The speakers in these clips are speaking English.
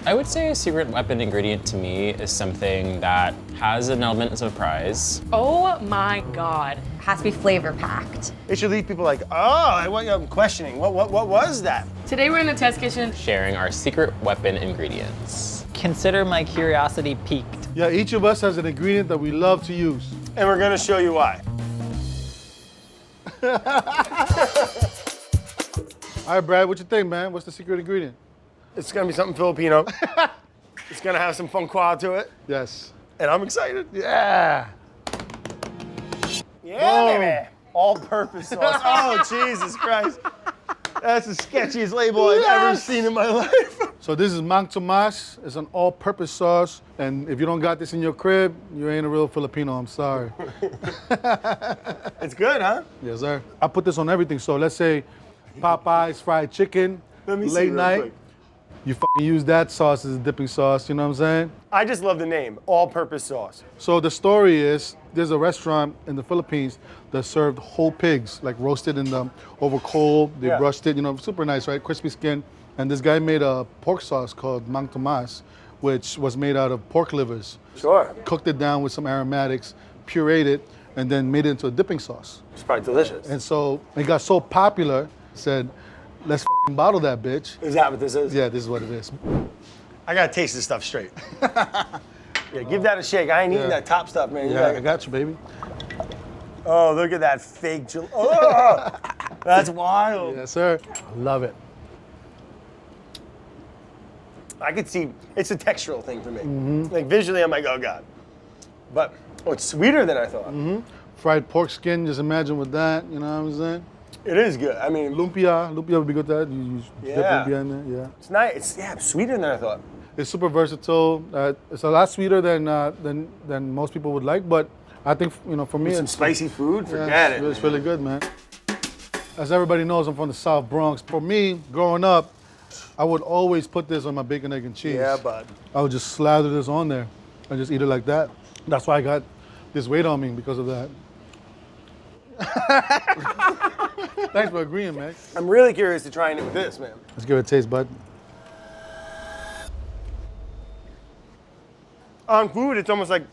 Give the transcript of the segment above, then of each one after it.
I would say a secret weapon ingredient to me is something that has an element of surprise. Oh my God. Has to be flavor packed. It should leave people like, oh, I'm questioning. What was that? Today we're in the test kitchen. Sharing our secret weapon ingredients. Consider my curiosity piqued. Yeah, each of us has an ingredient that we love to use. And we're gonna show you why. All right, Brad, what you think, man? What's the secret ingredient? It's gonna be something Filipino. It's gonna have some funqua to it. Yes. And I'm excited. Yeah. Yeah, baby. All-purpose sauce. Oh, Jesus Christ. That's the sketchiest label I've ever seen in my life. So this is Mang Tomas. It's an all-purpose sauce. And if you don't got this in your crib, you ain't a real Filipino, I'm sorry. It's good, huh? Yes, sir. I put this on everything. So let's say Popeye's fried chicken, Let me see late real night. quick. You fucking use that sauce as a dipping sauce, you know what I'm saying? I just love the name, all-purpose sauce. So the story is, there's a restaurant in the Philippines that served whole pigs, like roasted in the over coal. They Yeah. brushed it, you know, super nice, right? Crispy skin. And this guy made a pork sauce called Mang Tomas, which was made out of pork livers. Sure. Cooked it down with some aromatics, pureed it, and then made it into a dipping sauce. It's probably delicious. And so it got so popular, said, let's fucking bottle that bitch. Is that what this is? Yeah, this is what it is. I gotta taste this stuff straight. Yeah, give that a shake. I ain't eating that top stuff, man. You Yeah, gotta- I got you, baby. Oh, look at that fake Oh, that's wild. Yes, sir. I love it. I could see, it's a textural thing for me. Like visually, I'm like, oh God. But, it's sweeter than I thought. Fried pork skin, just imagine with that, you know what I'm saying? It is good. I mean, Lumpia would be good with that. You dip Yeah. lumpia in there, yeah. it's nice. It's sweeter than I thought. It's super versatile. It's a lot sweeter than most people would like, but I think, you know, for me, Some it's spicy food, yeah, forget it. it's really good, man. As everybody knows, I'm from the South Bronx. For me, growing up, I would always put this on my bacon, egg, and cheese. Yeah, bud. I would just slather this on there and just eat it like that. That's why I got this weight on me, because of that. Thanks for agreeing, man. I'm really curious to trying it with this, man. Let's give it a taste, bud. On food, it's almost like,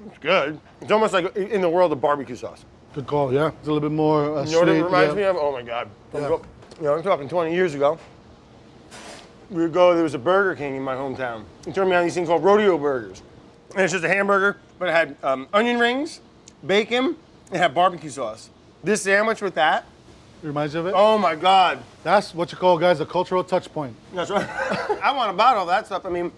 it's good. It's almost like in the world of barbecue sauce. Good call, yeah. It's a little bit more You know what sweet, it reminds yeah. me of? Oh my God. Yeah. You know, I'm talking 20 years ago. There was a Burger King in my hometown. He turned me on these things called rodeo burgers. And it's just a hamburger, but it had onion rings, bacon, it had barbecue sauce. This sandwich with that, Reminds you of it? oh my God. That's what you call, guys, a cultural touch point. That's right. I want to bottle that stuff. I mean,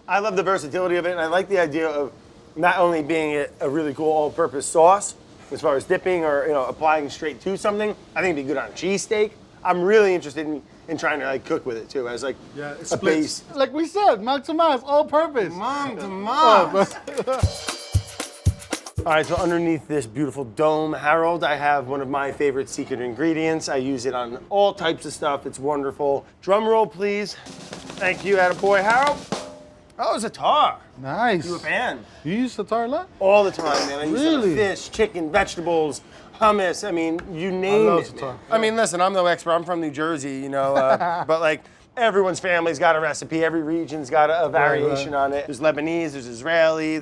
I love the versatility of it, and I like the idea of not only being a really cool all-purpose sauce, as far as dipping or applying straight to something. I think it'd be good on a cheesesteak. I'm really interested in trying to cook with it too, as like a base. Like we said, Mang Tomas, all purpose. Mang Tomas. All right, so underneath this beautiful dome, Harold, I have one of my favorite secret ingredients. I use it on all types of stuff. It's wonderful. Drum roll, please. Thank you, attaboy, Harold. Oh, Za'atar. Nice. You a fan? You use Za'atar a lot? All the time, man. I use it on Really? fish, chicken, vegetables, hummus. I mean, you name love it. Za'atar. Man. I mean, listen, I'm no expert. I'm from New Jersey, but like everyone's family's got a recipe. Every region's got a variation on it. There's Lebanese, there's Israeli.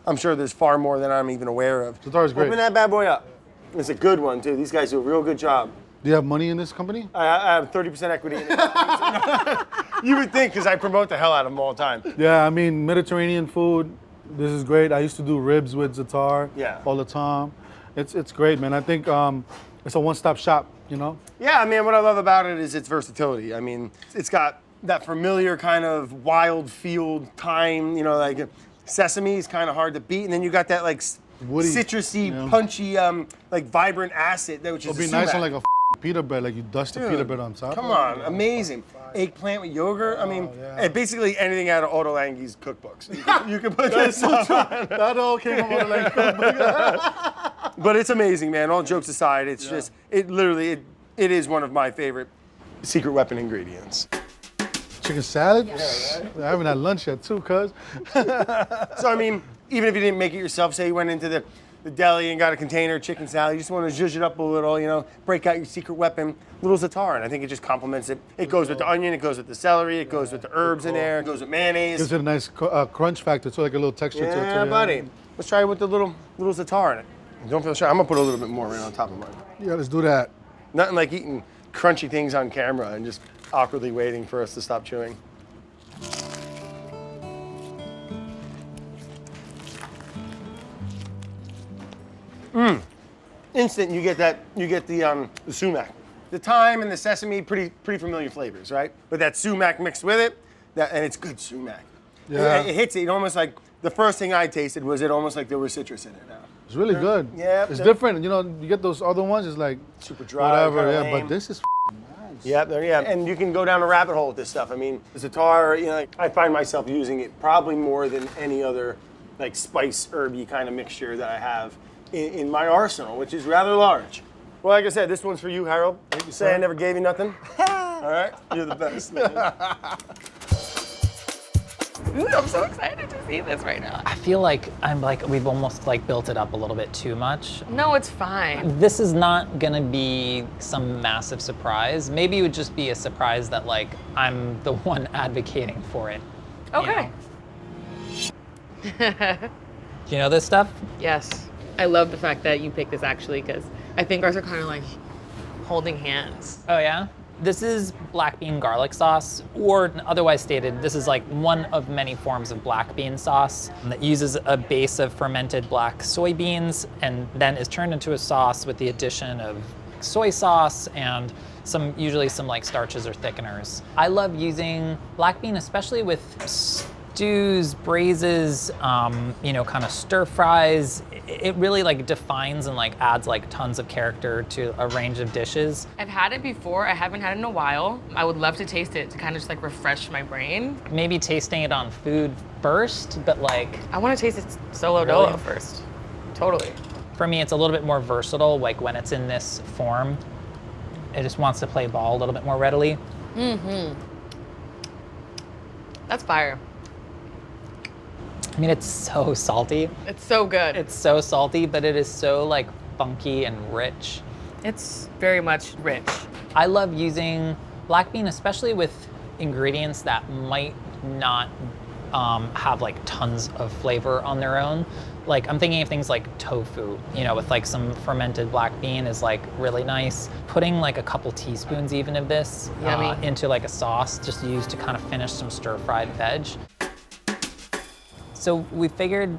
I'm sure there's far more than I'm even aware of. Za'atar is great. Open that bad boy up. It's a good one too. These guys do a real good job. Do you have money in this company? I have 30% equity in it. You would think, because I promote the hell out of them all the time. Yeah, I mean, Mediterranean food, this is great. I used to do ribs with Za'atar all the time. It's great, man. I think it's a one-stop shop, you know? Yeah, I mean, what I love about it is its versatility. I mean, it's got that familiar kind of wild field thyme, like sesame is kind of hard to beat. And then you got that like Woody, citrusy, punchy, like vibrant acid, which is It'll be a nice sumac. on like a pita bread, like you dust the pita bread on top. Come on, amazing. Eggplant with yogurt. I mean, basically anything out of Otto Lange's cookbooks. You can put that stuff on. That all came from Otto Lange. But it's amazing, man. All jokes aside, it's just, it is one of my favorite secret weapon ingredients. Chicken salad? I haven't had lunch yet too, cuz. So, I mean, even if you didn't make it yourself, say you went into the the deli and got a container chicken salad, you just want to zhuzh it up a little, you know, break out your secret weapon, little Za'atar, and I think it just complements it. It goes with the onion, it goes with the celery, it goes with the herbs in there, it goes with mayonnaise. Gives it a nice crunch factor, so like a little texture to it. Yeah, buddy. Let's try it with the little Za'atar in it. Don't feel shy. I'm gonna put a little bit more right on top of mine. Yeah, let's do that. Nothing like eating crunchy things on camera and just awkwardly waiting for us to stop chewing. Instant, you get the sumac. The thyme and the sesame, pretty familiar flavors, right? But that sumac mixed with it, and it's good sumac. Yeah. It hits it almost like, the first thing I tasted was it almost like there was citrus in it now. It's really good. Yeah. It's different. You know, you get those other ones, it's like Super dry, whatever. Yeah, lame. but this is nice. Yeah, and you can go down a rabbit hole with this stuff. I mean, Za'atar, you know, like, I find myself using it probably more than any other like spice herby kind of mixture that I have in my arsenal, which is rather large. Well, like I said, this one's for you, Harold. You say I never gave you nothing? All right, you're the best, man. Ooh, I'm so excited to see this right now. I feel like we've almost like built it up a little bit too much. No, it's fine. This is not gonna be some massive surprise. Maybe it would just be a surprise that like I'm the one advocating for it. Okay. You know? Do you know this stuff? Yes. I love the fact that you picked this actually, because I think ours are kind of like holding hands. Oh yeah? This is black bean garlic sauce, or otherwise stated, this is like one of many forms of black bean sauce that uses a base of fermented black soybeans and then is turned into a sauce with the addition of soy sauce and usually some like starches or thickeners. I love using black bean, especially with stews, braises, you know, kind of stir fries. It really like defines and like adds like tons of character to a range of dishes. I've had it before. I haven't had it in a while. I would love to taste it to kind of just like refresh my brain. Maybe tasting it on food first, but like... I want to taste it solo dolo first. Totally. For me, it's a little bit more versatile, like when it's in this form. It just wants to play ball a little bit more readily. Mm-hmm. That's fire. I mean, it's so salty. It's so good. It's so salty, but it is so like funky and rich. It's very much rich. I love using black bean, especially with ingredients that might not have like tons of flavor on their own. Like I'm thinking of things like tofu, you know, with like some fermented black bean is like really nice. Putting like a couple teaspoons even of this into like a sauce, just used to kind of finish some stir-fried veg. So we figured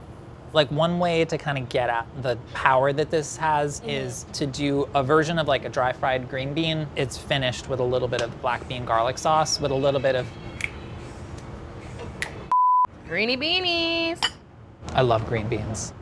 like one way to kind of get at the power that this has is to do a version of like a dry fried green bean. It's finished with a little bit of black bean garlic sauce with a little bit of... Greeny beanies. I love green beans.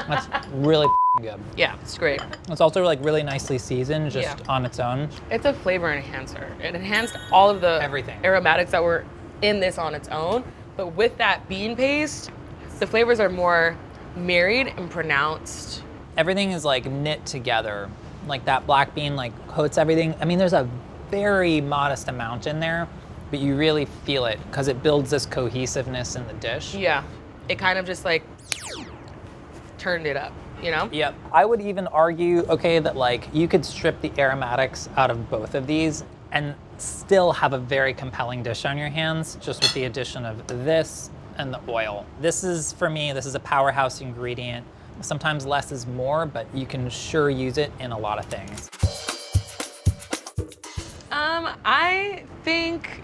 That's really good. Yeah, it's great. It's also like really nicely seasoned just on its own. It's a flavor enhancer. It enhanced all of the aromatics that were in this on its own, but with that bean paste, the flavors are more married and pronounced. Everything is like knit together. Like that black bean like coats everything. I mean, there's a very modest amount in there, but you really feel it because it builds this cohesiveness in the dish. Yeah, it kind of just like turned it up, you know? Yep. I would even argue, okay, that like you could strip the aromatics out of both of these and still have a very compelling dish on your hands, just with the addition of this and the oil. This is, for me, this is a powerhouse ingredient. Sometimes less is more, but you can sure use it in a lot of things. I think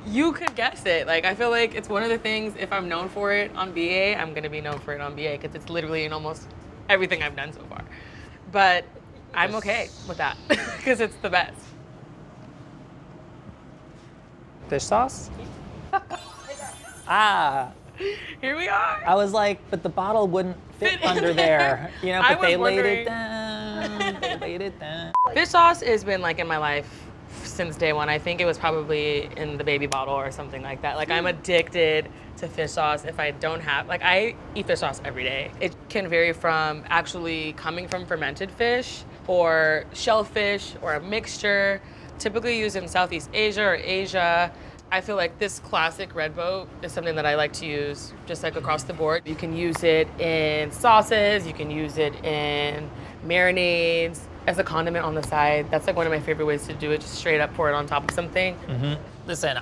you could guess it. Like, I feel like it's one of the things, if I'm known for it on BA, I'm gonna be known for it on BA, because it's literally in almost everything I've done so far. But I'm okay with that, because it's the best. Fish sauce? Ah. Here we are. I was like, but the bottle wouldn't fit under there. You know, but they laid it down. They laid it down. Fish sauce has been like in my life since day one. I think it was probably in the baby bottle or something like that. Like I'm addicted to fish sauce. If I don't have, like I eat fish sauce every day. It can vary from actually coming from fermented fish or shellfish or a mixture, typically used in Southeast Asia or Asia. I feel like this classic red boat is something that I like to use just like across the board. You can use it in sauces, you can use it in marinades, as a condiment on the side. That's like one of my favorite ways to do it, just straight up pour it on top of something. Listen,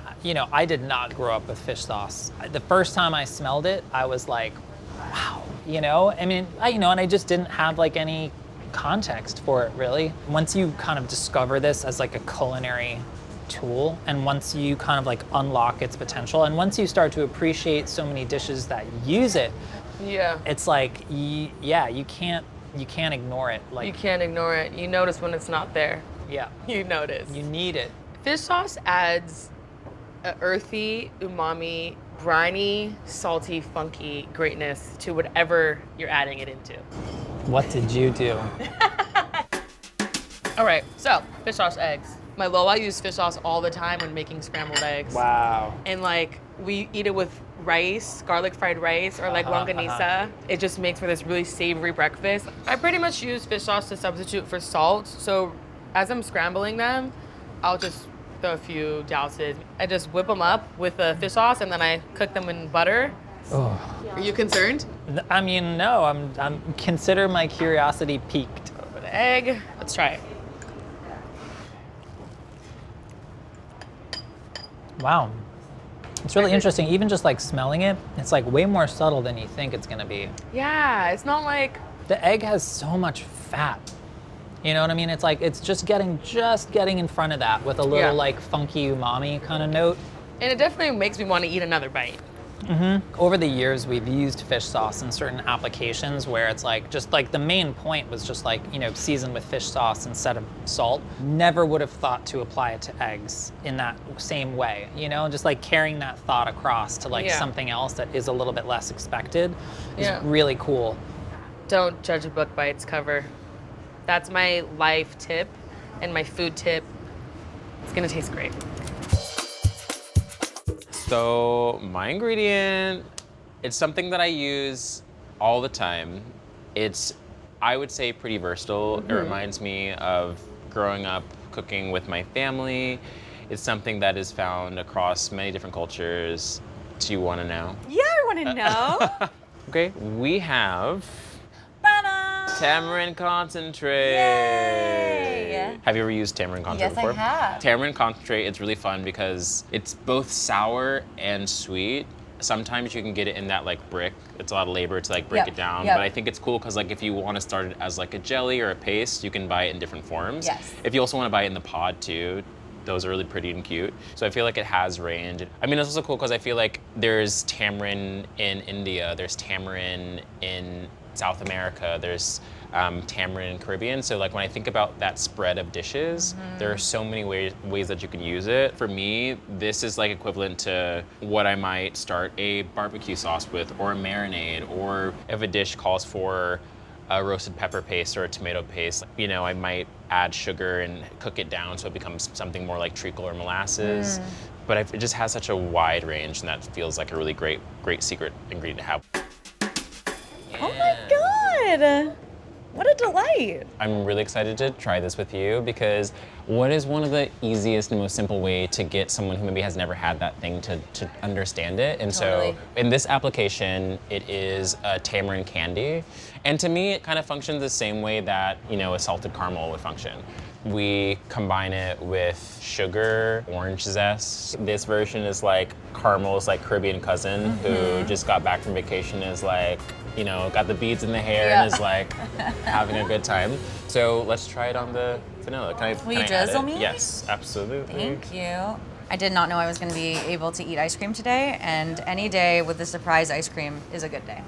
I did not grow up with fish sauce. The first time I smelled it, I was like, wow, and I just didn't have like any context for it really. Once you kind of discover this as like a culinary tool, and once you kind of like unlock its potential, and once you start to appreciate so many dishes that use it, it's like, you can't ignore it. Like, you can't ignore it. You notice when it's not there. Yeah. You notice. You need it. Fish sauce adds a earthy, umami, briny, salty, funky greatness to whatever you're adding it into. What did you do? All right, so fish sauce eggs. My Lola use fish sauce all the time when making scrambled eggs. Wow. And like we eat it with rice, garlic fried rice, or like longanisa. It just makes for this really savory breakfast. I pretty much use fish sauce to substitute for salt. So as I'm scrambling them, I'll just throw a few douses. I just whip them up with the fish sauce and then I cook them in butter. Oh. Are you concerned? I mean, no, I'm consider my curiosity piqued. A little bit of egg. Let's try it. Wow. It's really interesting. Even just like smelling it, it's like way more subtle than you think it's gonna be. Yeah, it's not like... The egg has so much fat. You know what I mean? It's like, it's just getting in front of that with a little like funky umami kind of note. And it definitely makes me want to eat another bite. Over the years, we've used fish sauce in certain applications where it's like, just like the main point was just like, seasoned with fish sauce instead of salt. Never would have thought to apply it to eggs in that same way, just like carrying that thought across to like something else that is a little bit less expected is really cool. Don't judge a book by its cover. That's my life tip and my food tip. It's gonna taste great. So my ingredient, it's something that I use all the time. It's, I would say, pretty versatile. It reminds me of growing up cooking with my family. It's something that is found across many different cultures. Do you want to know? Yeah, I want to know. Okay, we have tamarind concentrate. Yay! Have you ever used tamarind concentrate before? Yes, I have. Tamarind concentrate, it's really fun because it's both sour and sweet. Sometimes you can get it in that like brick. It's a lot of labor to like break it down, but I think it's cool because like if you want to start it as like a jelly or a paste, you can buy it in different forms. Yes. If you also want to buy it in the pod too, those are really pretty and cute. So I feel like it has range. I mean, it's also cool because I feel like there's tamarind in India, there's tamarind in South America, there's tamarind in Caribbean. So like when I think about that spread of dishes, there are so many ways that you can use it. For me, this is like equivalent to what I might start a barbecue sauce with, or a marinade, or if a dish calls for a roasted pepper paste or a tomato paste, I might add sugar and cook it down so it becomes something more like treacle or molasses. But it just has such a wide range, and that feels like a really great secret ingredient to have. Oh my God. What a delight. I'm really excited to try this with you because what is one of the easiest and most simple way to get someone who maybe has never had that thing to understand it? And so in this application, it is a tamarind candy. And to me, it kind of functions the same way that, a salted caramel would function. We combine it with sugar, orange zest. This version is like Caramel's like Caribbean cousin who just got back from vacation, is like, got the beads in the hair and is like having a good time. So let's try it on the vanilla. Will you drizzle me? Yes, absolutely. Thank you. I did not know I was going to be able to eat ice cream today, and any day with the surprise ice cream is a good day.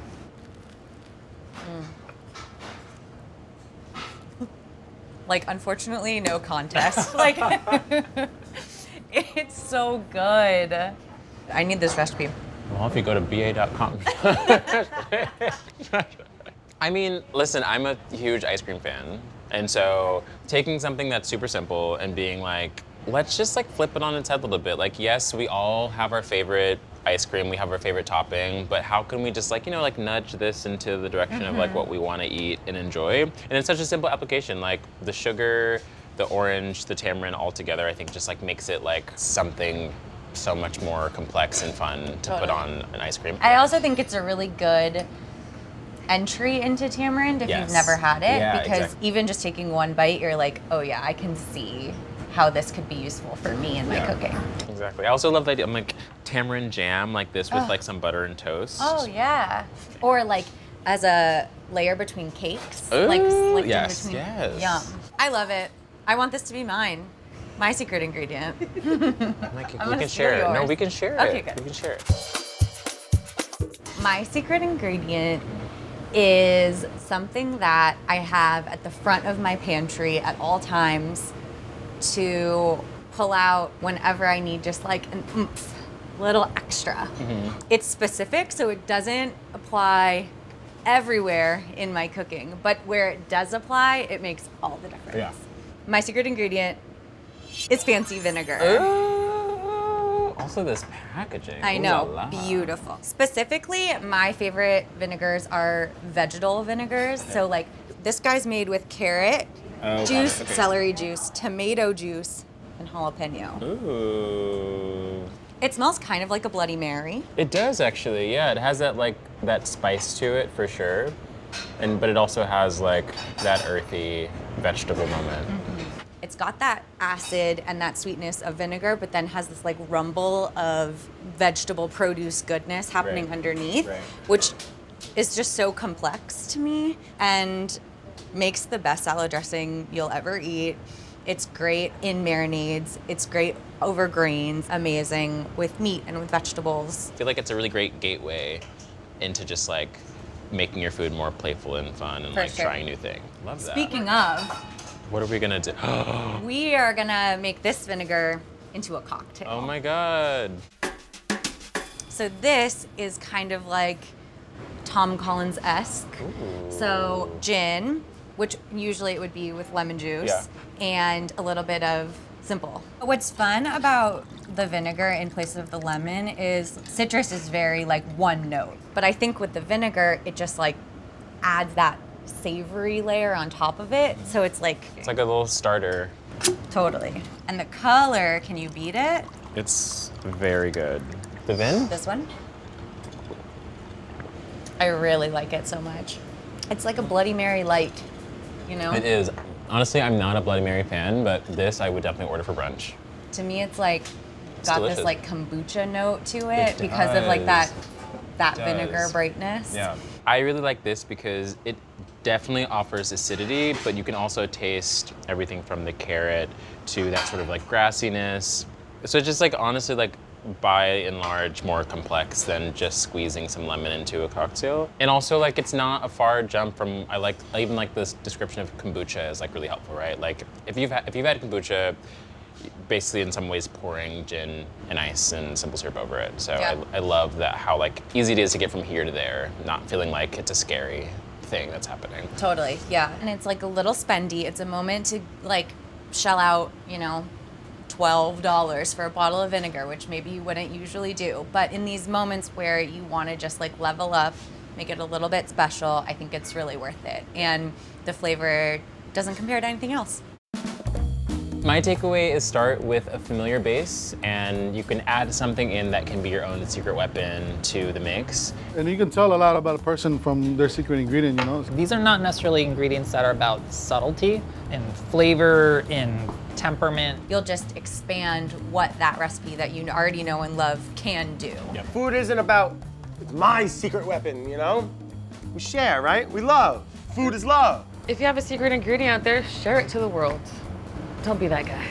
Like, unfortunately, no contest. Like, it's so good. I need this recipe. Well, if you go to ba.com. I mean, listen, I'm a huge ice cream fan. And so taking something that's super simple and being like, let's just like flip it on its head a little bit. Like, yes, we all have our favorite ice cream, we have our favorite topping, but how can we just like, like nudge this into the direction of like what we want to eat and enjoy? And it's such a simple application, like the sugar, the orange, the tamarind all together, I think just like makes it like something so much more complex and fun to put on an ice cream. I also think it's a really good entry into tamarind if you've never had it, because even just taking one bite, you're like, oh yeah, I can see how this could be useful for me in my cooking. Exactly. I also love the idea. I'm like tamarind jam like this with like some butter and toast. Oh yeah. Or like as a layer between cakes. Ooh, like slicked yes, in between. yes. Yum. I love it. I want this to be mine. My secret ingredient. Like, we can share it. No, we can share it. Okay, good. We can share it. My secret ingredient is something that I have at the front of my pantry at all times to pull out whenever I need just like an oomph, little extra. It's specific, so it doesn't apply everywhere in my cooking, but where it does apply, it makes all the difference. Yeah. My secret ingredient is fancy vinegar. Ooh, also this packaging. I Ooh know, la la. beautiful. Specifically, my favorite vinegars are vegetal vinegars. So like this guy's made with carrot juice, okay. celery juice, tomato juice, and jalapeno. Ooh. It smells kind of like a Bloody Mary. It does actually, yeah. It has that like that spice to it for sure, but it also has like that earthy vegetable moment. It's got that acid and that sweetness of vinegar, but then has this like rumble of vegetable produce goodness happening Right. underneath, Right. which is just so complex to me and makes the best salad dressing you'll ever eat. It's great in marinades. It's great over grains, amazing with meat and with vegetables. I feel like it's a really great gateway into just like making your food more playful and fun and For like sure. trying new things. Love that. Speaking of, What are we gonna do? we are gonna make this vinegar into a cocktail. Oh my god. So this is kind of like Tom Collins-esque. So gin, which usually it would be with lemon juice, and a little bit of simple. What's fun about the vinegar in place of the lemon is citrus is very like one note. But I think with the vinegar, it just like adds that savory layer on top of it. So it's like It's like a little starter. totally. And the color, can you beat it? It's very good. The Vin? This one? I really like it so much. It's like a Bloody Mary light, you know? It is. Honestly, I'm not a Bloody Mary fan, but this I would definitely order for brunch. To me, it's like got delicious. this like kombucha note to it It because of like does. that It vinegar does. brightness. I really like this because it definitely offers acidity, but you can also taste everything from the carrot to that sort of like grassiness. So it's just like honestly like by and large more complex than just squeezing some lemon into a cocktail. And also like it's not a far jump from I even like this description of kombucha is like really helpful, right? Like if you've had kombucha, basically in some ways pouring gin and ice and simple syrup over it. So Yeah. I love that how like easy it is to get from here to there, not feeling like it's a scary thing that's happening. Totally, yeah. And it's like a little spendy. It's a moment to like shell out, you know, $12 for a bottle of vinegar, which maybe you wouldn't usually do. But in these moments where you want to just like level up, make it a little bit special, I think it's really worth it. And the flavor doesn't compare to anything else. My takeaway is start with a familiar base and you can add something in that can be your own secret weapon to the mix. And you can tell a lot about a person from their secret ingredient, you know? These are not necessarily ingredients that are about subtlety in flavor, in temperament. You'll just expand what that recipe that you already know and love can do. Food isn't about it's my secret weapon, you know? We share, right? We love. Food is love. If you have a secret ingredient out there, share it to the world. Don't be that guy,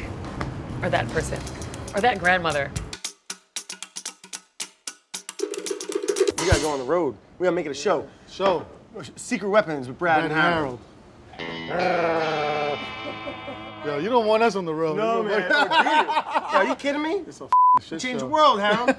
or that person, or that grandmother. We gotta go on the road. We gotta make it a show. Show. Secret weapons with Brad and Harold. Yo, you don't want us on the road. No, You man. don't want- Yo, are you kidding me? It's a shit Change the show. world, Harold.